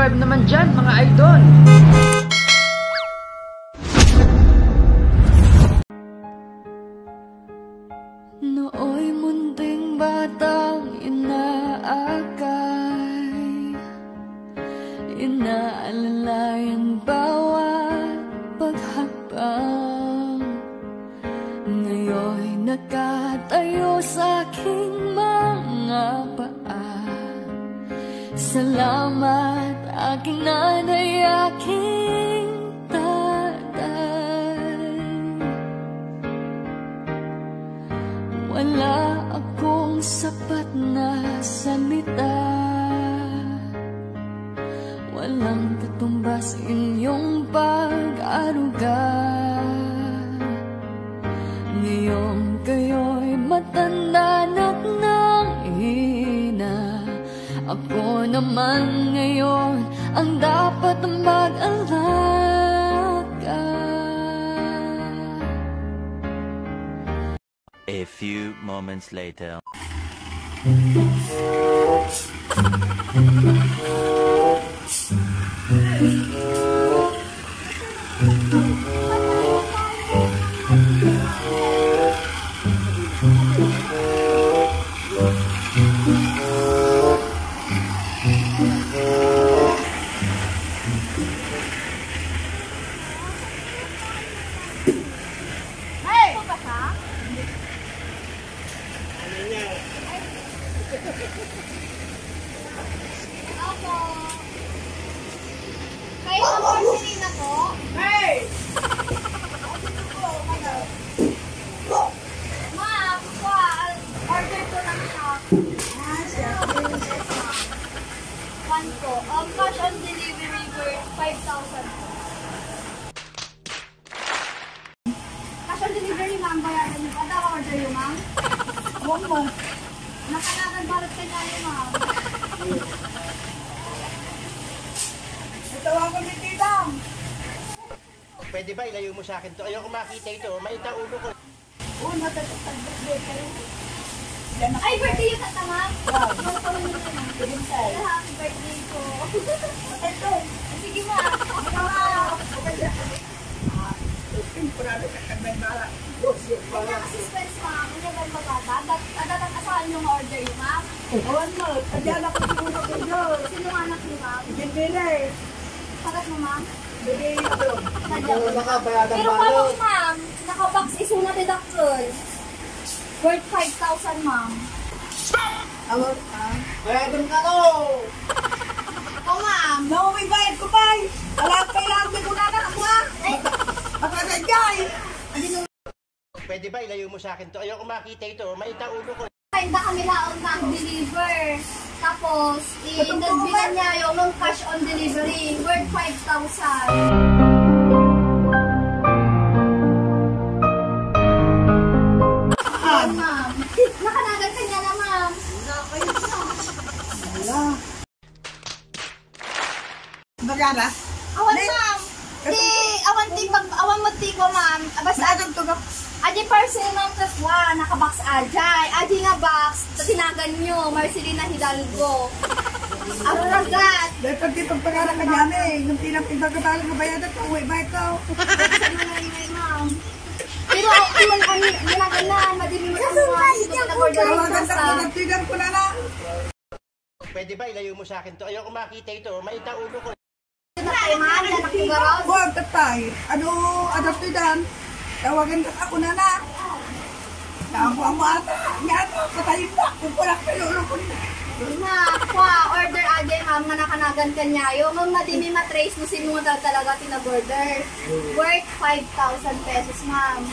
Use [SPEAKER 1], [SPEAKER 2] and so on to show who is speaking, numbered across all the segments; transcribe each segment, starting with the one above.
[SPEAKER 1] subscribe naman dyan, mga idol.
[SPEAKER 2] Nooy munting batang inaakay, inaalalayan bawat paghakbang. Ngayon'y nakatayo sa aking mga paa. Salamat aking nanay, aking tatay. Wala akong sapat na salita, walang katumbas inyong pag-aruga. Ngayon kayo'y matanda na't nanghina. Ako naman ngayon ang dapat mag-alaga.
[SPEAKER 3] A few moments later.
[SPEAKER 4] Cash on delivery for 5,000. Cash on delivery, ma'am. Bayaran niyo. Ada ka order yun, ma'am? Huwag mo. Nakalagan balot ka niya yun, ma'am.
[SPEAKER 5] Ito ako ni Tidam.
[SPEAKER 6] Pwede ba ilayo mo sa akin to? Ayoko makita ito. Maita ulo ko.
[SPEAKER 5] Oo, natatagbit kayo.
[SPEAKER 4] Ay, birthday yung tata, ma'am?
[SPEAKER 5] Wow.
[SPEAKER 4] Ano pa rin yun, ma'am? Happy birthday ko.
[SPEAKER 5] Ito.
[SPEAKER 4] Sige, ma'am. Naka-suspense, ma'am. Ano ba yung babata? Dapat asahan yung order yung, ma'am?
[SPEAKER 5] Ewan mo, tadyan ako siguro ko yun.
[SPEAKER 4] Sino ang anak niyo, ma'am?
[SPEAKER 5] Dinner.
[SPEAKER 4] Pagat mo, ma'am?
[SPEAKER 5] Bigay ito.
[SPEAKER 4] Sadya ko. Pero paano, ma'am? Naka-box is una deductible. Worth 5,000, ma'am.
[SPEAKER 5] Awag ka. Bayadan ka no.
[SPEAKER 4] Oh, ma'am.
[SPEAKER 5] No, may bayad ko pa. Alam, kailangan ko na na ako ha. Pagkasadyay.
[SPEAKER 6] Pwede ba ilayo mo sa akin to? Ayoko makita ito. Maita ulo ko.
[SPEAKER 4] Hindi kami laon na deliver. Tapos, i-indadbinan niya yung cash on delivery. Worth 5,000. Ma'am. Nakanagan ka niya na, ma'am.
[SPEAKER 5] Wala. Bagara?
[SPEAKER 4] Awan, ma'am. Awan mo ti ko, ma'am. Basta
[SPEAKER 5] Adong tugap.
[SPEAKER 4] Adi parcel, ma'am, plus 1. Naka-box ajay. Adi nga box. Tinagan nyo. Marcelina Hidalgo. Aragat.
[SPEAKER 5] Dapat di pagpagara ka niyan eh. Nung pinapagkabala ka bayadan ko, uwi ba ito?
[SPEAKER 4] Sa mga ingay, ma'am. Pero iwan kami, ginagalan, madili mo sa mga
[SPEAKER 5] Tawagan sa nagtigan ko na na.
[SPEAKER 6] Pwede ba ilayo mo sa akin to? Ayoko makita ito. Maita ulo ko.
[SPEAKER 4] Ay, ma'am, nanak yung garaw.
[SPEAKER 5] Huwag tatay. Ano, adaptidan? Tawagan ka ako na na. Nakuha mo ata. Yan, patayin pa. Kung wala ka yung ulo nila.
[SPEAKER 4] Order agay, ma'am, nga nakanagan ka niya. Yung ma'am, madimi matrace mo sino mo talaga tina-border. Worth 5,000 pesos, ma'am.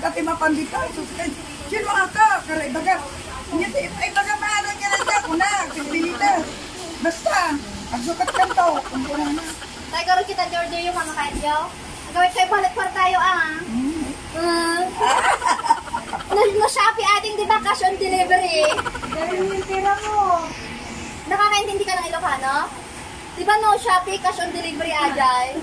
[SPEAKER 5] Dati mapandito. Sino mga ka? Karay baga. Ay baga mahalan ka lang ako na. Pinilita. Basta. Agsukat ka to. Kung kuna na.
[SPEAKER 4] Tayo karoon kita order yung mga kayo. Gawin kayo balik para tayo, No Shopee ating di ba cash on delivery?
[SPEAKER 5] Galing yung pera mo.
[SPEAKER 4] Nakakaintindi ka ng Ilocano? Di ba no Shopee cash on delivery ajay?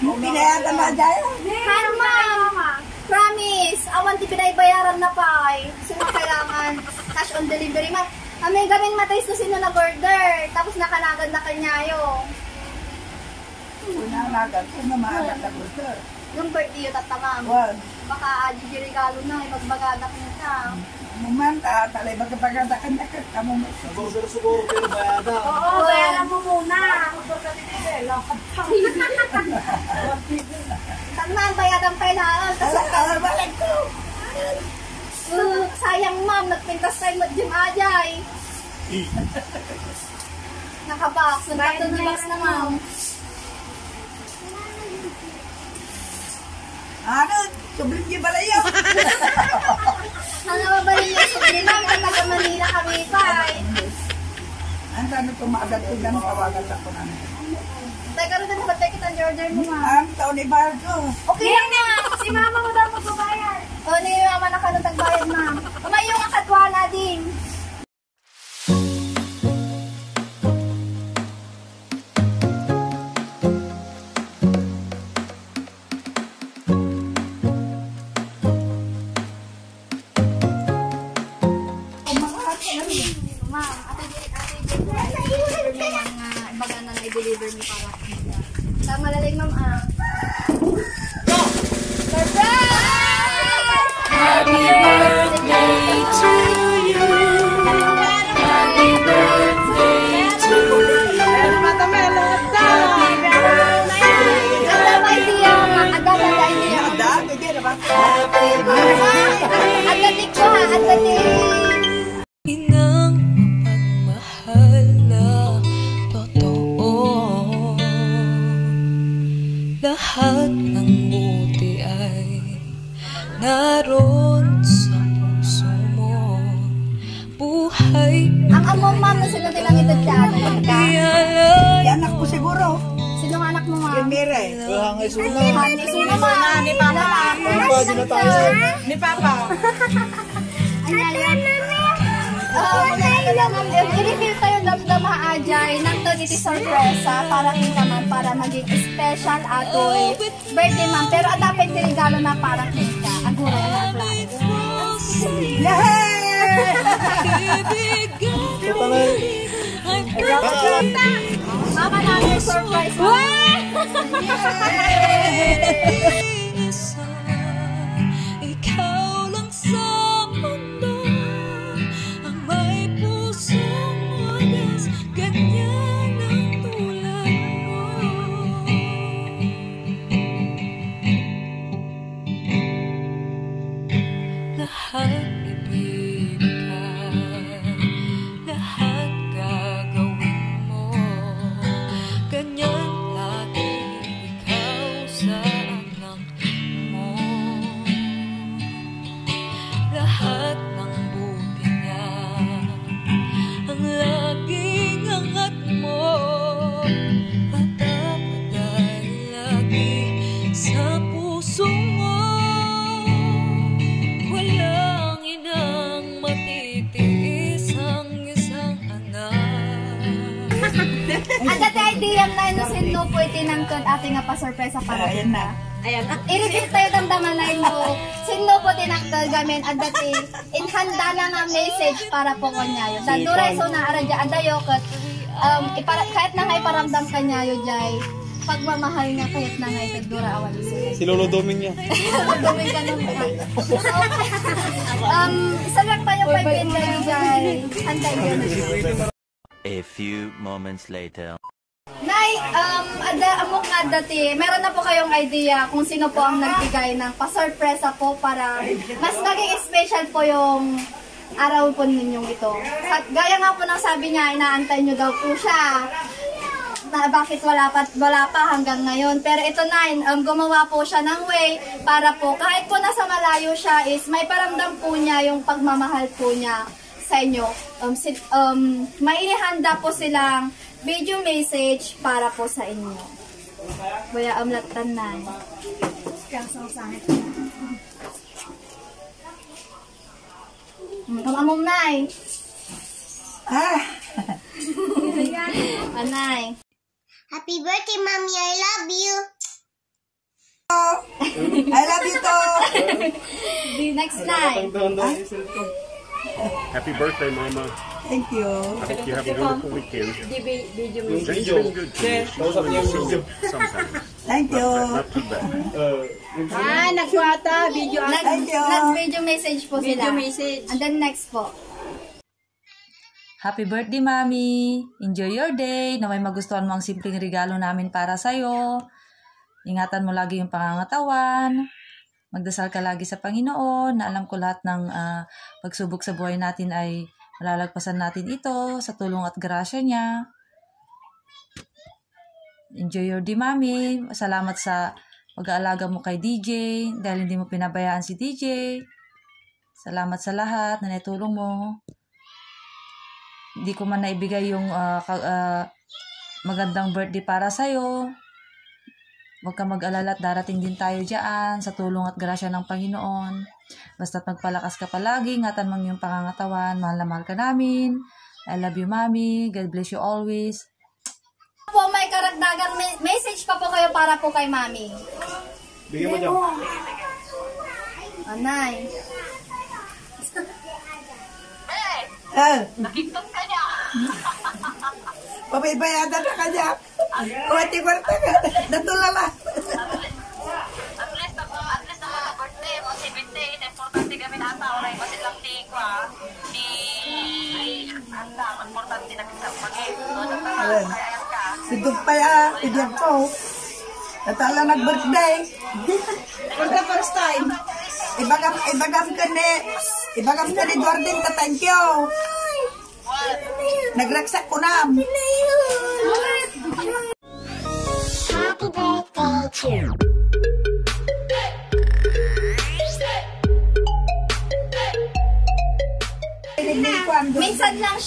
[SPEAKER 5] Pinayatan mo dyan.
[SPEAKER 4] Pero ma'am, promise, awan ti pinaybayaran na pa. Sino kailangan cash on delivery, ma'am? May gamin matrace to sino na border. Tapos nakanagan na kanyayo.
[SPEAKER 5] Nanagan ko na maalat na gusto.
[SPEAKER 4] Yung birthday yun tatamam.
[SPEAKER 5] Wag.
[SPEAKER 4] Baka regalo na, magbagadak na ka.
[SPEAKER 5] Mumanta, talay magkapaganda ka na ka. Kamu mo.
[SPEAKER 6] Siguro, pero bayada.
[SPEAKER 4] Oo, bayaran mo muna. Saan na ang bayadan kailangan?
[SPEAKER 5] Balik ko.
[SPEAKER 4] Sayang ma'am, nagpintas tayo mag-gym ajay. Nakabox, nagpatunulas na ma'am.
[SPEAKER 5] Ano? Sublim niya ba yun?
[SPEAKER 4] Nangababalin yung sublim ma'am, kung taga-Manila kami pa.
[SPEAKER 5] Ang tanong tumagal ko dyan, tawagan ako na.
[SPEAKER 4] Teka rin na, ba't tayo kita order mo ma'am?
[SPEAKER 5] Ang taon ni Barco.
[SPEAKER 4] Okay lang na, si mama mo daw magbabayad. O, ni mama na ka nung tagbayad ma'am. Umayong akatwa na din. Ma'am, baga na i-deliver mo para. Tama laling ma'am ah. Happy birthday to you. Happy birthday to you. Atlatik ko ha, atlatik.
[SPEAKER 2] Inang pagmahal na totoo. Lahat ng buti ay naroon sa puso mo. Buhay
[SPEAKER 4] Ang among ma'am na sino din ang itadyano ka?
[SPEAKER 5] Yan ako siguro.
[SPEAKER 4] Sino ang anak mo ma'am?
[SPEAKER 5] Yung Mire.
[SPEAKER 4] Sino ma'am? Ni Papa.
[SPEAKER 5] Ni Papa.
[SPEAKER 4] I-reveal tayo damdam haajay ng to dito sorpresa para kita man para maging special atoy birthday ma'am pero dapat regalo na para kita agura na flag. Mama namin surprise.
[SPEAKER 2] Ikaw lang sa mundo ang may pusong wagas, ganyan ang tulad mo. Lahat ibigay, lahat gagawin mo, ganyan lagi ikaw sa anak mo. Lahat ng buti niya ang laging angat mo, patapagay lagi sa puso mo. Walang inang matitiis ang isang anak.
[SPEAKER 4] Ang dati idea na ino sino po itinangkod ating nga pa-surpresa para
[SPEAKER 5] Ayan
[SPEAKER 4] kita.
[SPEAKER 5] na.
[SPEAKER 4] Ayan. I-reveal tayo damdaman na mo. Sino po tinangkod gamin at dati inhanda na nga message para po kanyayo. Daduray so na aradya adayo kat kahit na nga iparamdam kanyayo jay pagmamahal nga kahit na nga itagdura awan sila.
[SPEAKER 1] Si Lolo Doming niya.
[SPEAKER 4] Magduming ka nun. Isa lang tayo 5 minutes jay. Hantay ka na.
[SPEAKER 3] A few moments later.
[SPEAKER 4] Nay, amok nga dati, meron na po kayong idea kung sino po ang nagbigay ng pa-surpresa po para mas naging special po yung araw po ninyong ito. At gaya nga po ng sabi niya, inaantay nyo daw po siya. Na bakit wala pa hanggang ngayon. Pero ito na, gumawa po siya ng way para po kahit po nasa malayo siya is may paramdam po niya yung pagmamahal po niya sa inyo. May inihanda po silang video message para po sa inyo. Baya amlatan na. Amom nay. Anay.
[SPEAKER 7] Happy birthday, Mommy. I love you.
[SPEAKER 5] I love you too.
[SPEAKER 4] The next night.
[SPEAKER 1] Happy birthday, Mama.
[SPEAKER 5] Thank you.
[SPEAKER 1] I hope you have a wonderful weekend. It's been good to you. Sometimes.
[SPEAKER 5] Thank you.
[SPEAKER 1] Not too bad.
[SPEAKER 4] Nag-video
[SPEAKER 5] Thank you.
[SPEAKER 4] nag-video message po sila.
[SPEAKER 2] Video message.
[SPEAKER 4] And then next po.
[SPEAKER 8] Happy birthday, Mami! Enjoy your day! Na may magustuhan mo ang simpleng regalo namin para sa'yo. Ingatan mo lagi yung pangangatawan. Magdasal ka lagi sa Panginoon na alam ko lahat ng pagsubok sa buhay natin ay malalagpasan natin ito sa tulong at grasya niya. Enjoy your day, Mami! Salamat sa pag-aalaga mo kay DJ dahil hindi mo pinabayaan si DJ. Salamat sa lahat na naitulong mo. Hindi ko man naibigay yung magandang birthday para sa'yo. Huwag ka mag-alala at darating din tayo dyan sa tulong at grasya ng Panginoon. Basta't magpalakas ka palagi, ingatan mo yung pangangatawan. Mahal na mahal ka namin. I love you, Mami. God bless you always.
[SPEAKER 4] Po, may karagdagang message pa po kayo para po kay Mami.
[SPEAKER 6] Bigyan mo dyan.
[SPEAKER 4] Anay.
[SPEAKER 5] Nakikita ka niya. Pabaybayadan na ka niya. Kuwati kwarta ka. Natulala.
[SPEAKER 9] At least naman na birthday mo, 70, importante kami nata, oray, kasi lang di ko ang importante na kita pag-ibig.
[SPEAKER 5] Sidog pa ya. Idyan ko. Natala nag-birthday.
[SPEAKER 2] For the first time.
[SPEAKER 5] Ibagam ka ni Jordan ka, thank you. Nagraksak ko na.
[SPEAKER 7] Happy birthday to you.
[SPEAKER 4] Minsan lang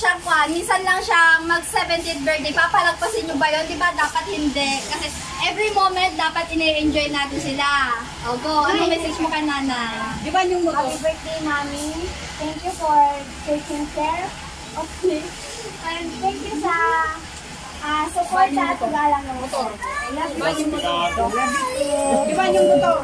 [SPEAKER 4] siya mag-70th birthday. Papalagpasin nyo ba yun? Diba dapat hindi? Kasi every moment dapat ini-enjoy natin sila. Ogo, ano message mo kay nanay?
[SPEAKER 2] Di ba yung motor?
[SPEAKER 4] Happy birthday, Mami. Thank you for taking care of me. And thank you sa support sa galang ng motor. I love you.
[SPEAKER 2] Di ba yung motor?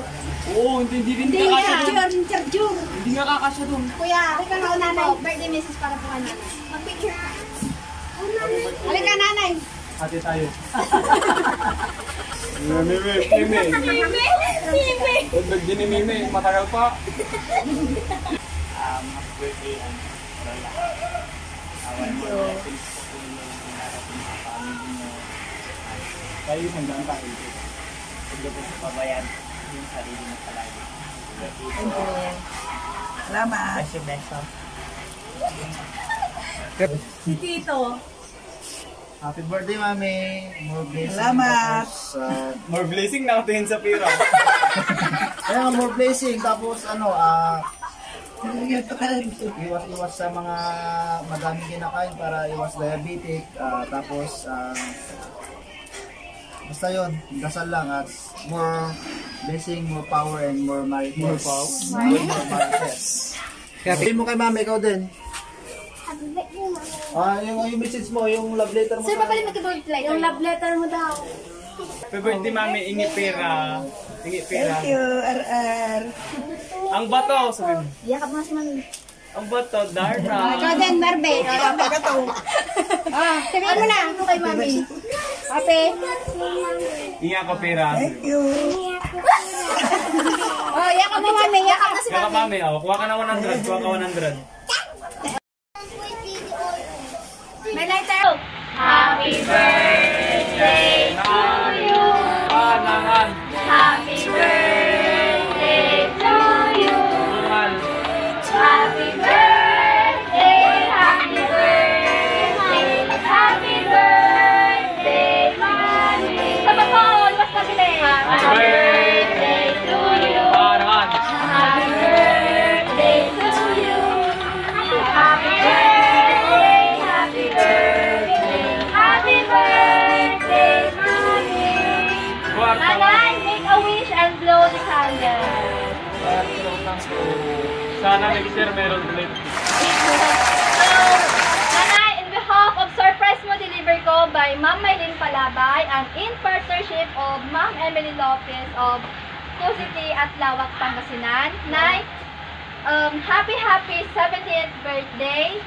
[SPEAKER 10] Oo, hindi rin
[SPEAKER 2] Hindi
[SPEAKER 10] kakasya
[SPEAKER 2] nga.
[SPEAKER 10] dun.
[SPEAKER 2] Charger.
[SPEAKER 10] Hindi nga kakasya dun.
[SPEAKER 4] Kuya, halika na nanay. Birthday message para po kay nanay. Mag-picture ka.
[SPEAKER 2] Halika, nanay.
[SPEAKER 10] Ate tayo. Mime. Huwag nagdi ni Mime. Matagal pa. Happy birthday and Lola. Awan mo na blessings po po yung narating sa family mo. Tayo hanggang tayo. Huwag na po sa pabayan yung sarili mo palagi.
[SPEAKER 5] Salamat.
[SPEAKER 10] Bless you, bless you.
[SPEAKER 2] Si Tito.
[SPEAKER 11] Happy birthday, Mami. More blessing.
[SPEAKER 5] Salamat.
[SPEAKER 11] Tapos,
[SPEAKER 10] More blessing na tingin sa pira.
[SPEAKER 11] kaya nga, more blessing. Tapos, iwas sa mga madaming kinakain para iwas diabetic. Tapos, basta yun, dasal lang at more blessing, more power, and more marites. More power? More marites. Sabihin mo kay Mami, ikaw din. Yung message mo, yung love letter mo.
[SPEAKER 4] Sir, papalit mag-birthday letter. Yung love letter mo daw.
[SPEAKER 10] Happy birthday, Mami. Ingi pera. Ingi pera.
[SPEAKER 5] Thank you, RR.
[SPEAKER 10] Ang bato, sabi mo.
[SPEAKER 4] Yakap mo si Mami.
[SPEAKER 10] Ang bato, Darna.
[SPEAKER 2] Ikaw din, Marbe. Sabihin mo na.
[SPEAKER 4] Ano kay Mami?
[SPEAKER 2] Happy.
[SPEAKER 10] Inga ka pera.
[SPEAKER 5] Thank you.
[SPEAKER 2] Yakap mo, Mami. Yakap na si
[SPEAKER 10] Kaya ka, Mami. Kuha ka na 100. Kuha ka 100.
[SPEAKER 4] May lighter.
[SPEAKER 9] Happy birthday to you.
[SPEAKER 10] Panangan.
[SPEAKER 9] Happy birthday to you.
[SPEAKER 10] Mahal.
[SPEAKER 9] Happy birthday, happy birthday, happy birthday, Mami. Sa bapon, mas mabili. Happy birthday to you.
[SPEAKER 10] Panangan.
[SPEAKER 9] Happy birthday to you. Happy birthday, happy birthday, happy birthday, Mami. Nanay, make a wish and blow the candle.
[SPEAKER 10] Sana next year meron ulit.
[SPEAKER 4] So, Nanay, in behalf of surprise mo deliver ko by Ma'am Maylin Palabay and in partnership of Ma'am Emily Lopez of City at Lawak, Pangasinan. Nay, happy 70th birthday.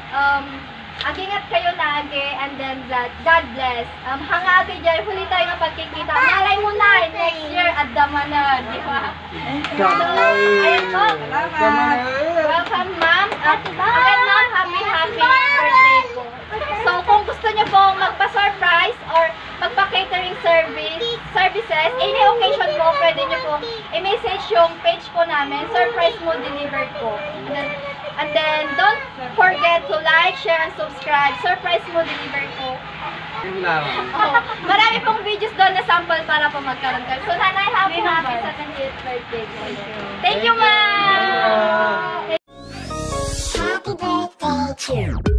[SPEAKER 4] Agingat kayo lagi, and then God bless. Hangabi dyan, huli tayo ng pagkikita. Malay mo na, next year, adama na, di ba? So, ayun po. Welcome, ma'am. Again, ma'am, happy birthday po. So, kung gusto niyo po magpa-surprise or magpa-catering services, any occasion po, pwede niyo po i-message yung page po namin, Surprise Mo Delivered po. And then, don't forget to like, share, and subscribe. Surprise Mo Delivered po. Marami pong videos doon na sample para po magkaroon kayo. So, Nanay, happy 70th birthday. Thank you, ma'am!
[SPEAKER 7] Happy birthday to you.